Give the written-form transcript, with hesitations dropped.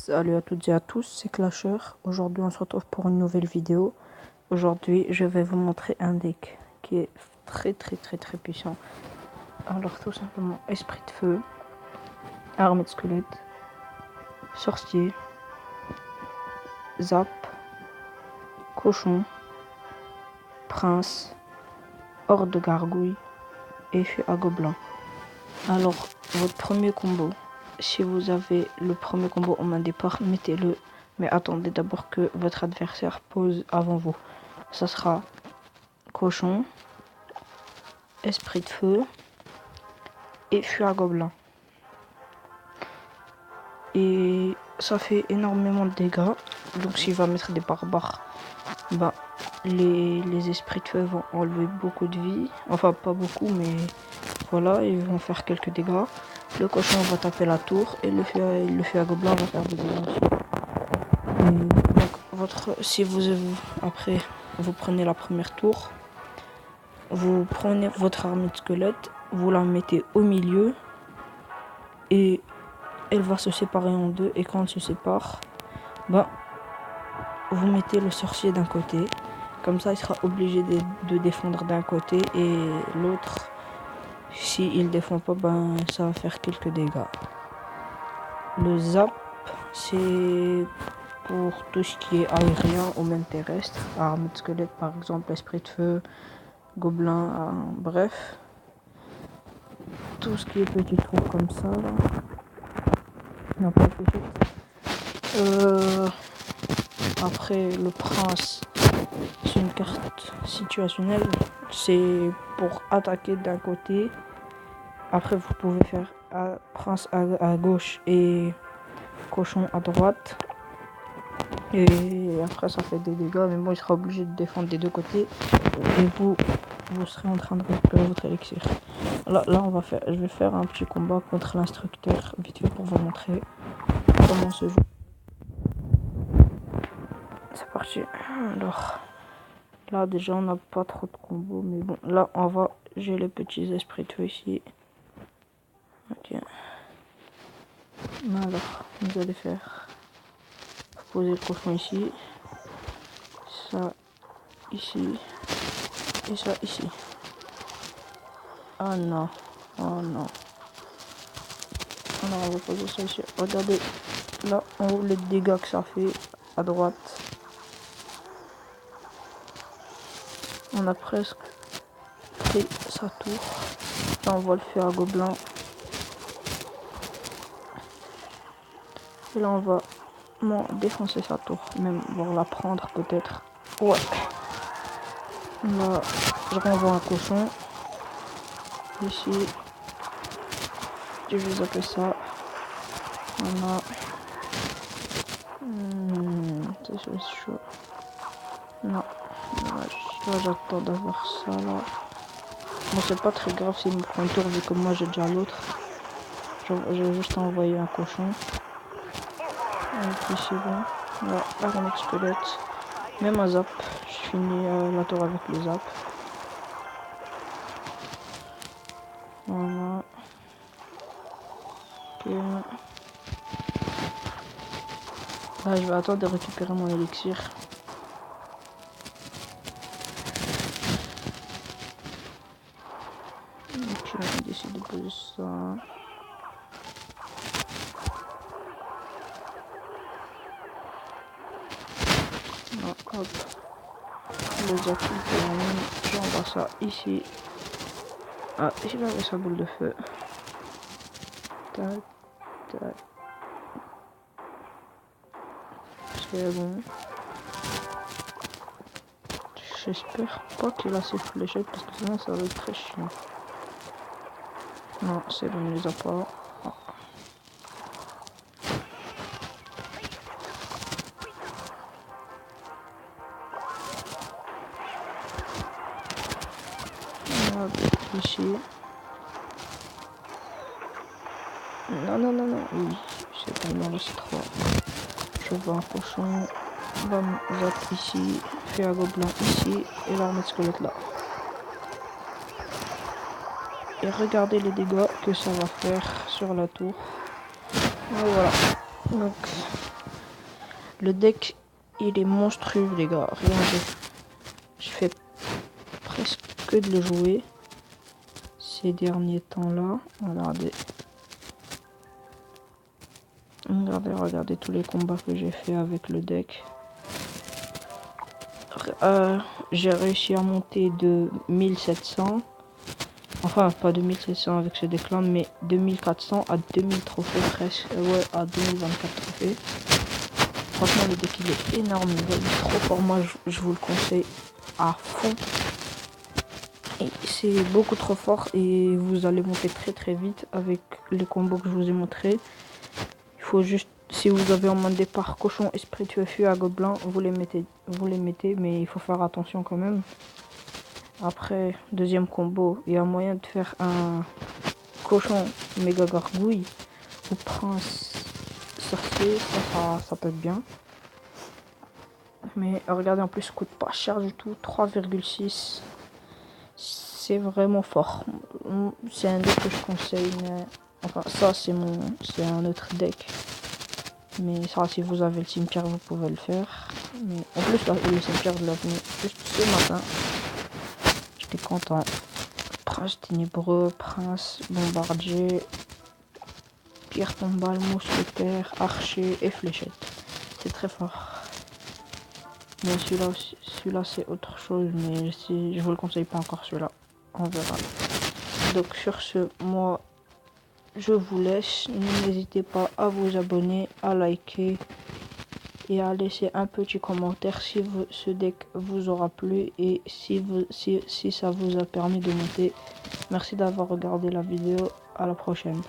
Salut à toutes et à tous, c'est Clasher. Aujourd'hui on se retrouve pour une nouvelle vidéo. Aujourd'hui je vais vous montrer un deck qui est très puissant. Alors tout simplement esprit de feu, armée de squelette, sorcier, zap, cochon, prince, horde de gargouille et feu à gobelin. Alors votre premier combo, si vous avez le premier combo en main départ, mettez-le, mais attendez d'abord que votre adversaire pose avant vous. Ça sera cochon, esprit de feu et feu à gobelin. Et ça fait énormément de dégâts. Donc s'il va mettre des barbares, ben, les esprits de feu vont enlever beaucoup de vie. Enfin pas beaucoup, mais voilà, ils vont faire quelques dégâts. Le cochon va taper la tour et le feu à gobelin va faire des dégâts aussi. Donc si vous après vous prenez la première tour, vous prenez votre armée de squelette, vous la mettez au milieu et elle va se séparer en deux. Et quand elle se sépare, ben, vous mettez le sorcier d'un côté. Comme ça, il sera obligé de défendre d'un côté et l'autre, s'il ne défend pas, ben, ça va faire quelques dégâts. Le zap, c'est pour tout ce qui est aérien ou même terrestre. Armée de squelette, par exemple, esprit de feu, gobelin, bref. Tout ce qui est petit trou comme ça, là. Non, pas petit. Après, le prince, c'est une carte situationnelle. C'est pour attaquer d'un côté. Après, vous pouvez faire prince à gauche et cochon à droite. Et après, ça fait des dégâts. Mais bon, il sera obligé de défendre des deux côtés. Et vous serez en train de récupérer votre élixir. Là, je vais faire un petit combat contre l'instructeur vite fait pour vous montrer comment se joue. C'est parti. Alors, là déjà on n'a pas trop de combos, mais bon, là j'ai les petits esprits de feu ici. Ok. Alors, vous allez faire, vous posez le cochon ici, ça ici, et ça ici. Ah non, oh non. Alors on va poser ça ici. Regardez, là en haut les dégâts que ça fait à droite. On a presque fait sa tour. Là on va le faire à gobelin. Et là on va défoncer sa tour. Même voir la prendre peut-être. Ouais. Là je renvoie un cochon. Ici. Je vais zapper ça. Voilà. C'est chaud. Non. Là j'attends d'avoir ça là. Bon c'est pas très grave s'il me prend une tour vu que moi j'ai déjà l'autre. J'ai juste envoyé un cochon. Et puis c'est bon. Là, armée de squelette. Même un zap. Je finis la tour avec le zap. Voilà. Okay. Là je vais attendre de récupérer mon élixir. Ok, on décide de poser ça. Là, hop. Le zap, j'envoie ça ici. Ah, ici là avec sa boule de feu. Tac, tac. C'est bon. J'espère pas qu'il a ses fléchettes parce que sinon ça va être très chiant. Non, c'est bon, il les a pas. Oh. Ici. Non. Oui, c'est bon, il en reste 3. Je vois un cochon. Bam, zap ici. Feu à gobelin ici. Et l'armée de squelette là. Et regardez les dégâts que ça va faire sur la tour. Et voilà. Donc, Le deck, il est monstrueux, les gars. Regardez. Je fais presque que de le jouer ces derniers temps-là. Regardez. Regardez tous les combats que j'ai fait avec le deck. J'ai réussi à monter de 1700. Enfin, pas de 1700 avec ce deck là, mais de 1400 à 2000 trophées presque. Ouais, à 2024 trophées. Franchement, le deck il est énorme, il est trop fort. Moi, je vous le conseille à fond. Et c'est beaucoup trop fort et vous allez monter très vite avec les combos que je vous ai montrés. Il faut juste, si vous avez en main de départ cochon, esprit tuefu à gobelin, vous les mettez, mais il faut faire attention quand même. Après, deuxième combo, il y a moyen de faire un cochon méga gargouille ou prince sorcier, ça peut être bien. Mais regardez, en plus, ça coûte pas cher du tout, 3,6. C'est vraiment fort. C'est un deck que je conseille, mais enfin ça c'est un autre deck. Mais ça, si vous avez le cimetière, vous pouvez le faire. Mais en plus, là, le cimetière, je l'ai venu juste ce matin. J'étais content. Prince ténébreux, prince bombardier, pierre tombale, mousquetaire, archer et fléchette. C'est très fort. Mais celui-là c'est autre chose, mais si je vous le conseille pas encore celui-là. On verra. Donc sur ce, moi je vous laisse. N'hésitez pas à vous abonner, à liker et à laisser un petit commentaire si ce deck vous aura plu et si ça vous a permis de monter. Merci d'avoir regardé la vidéo. À la prochaine.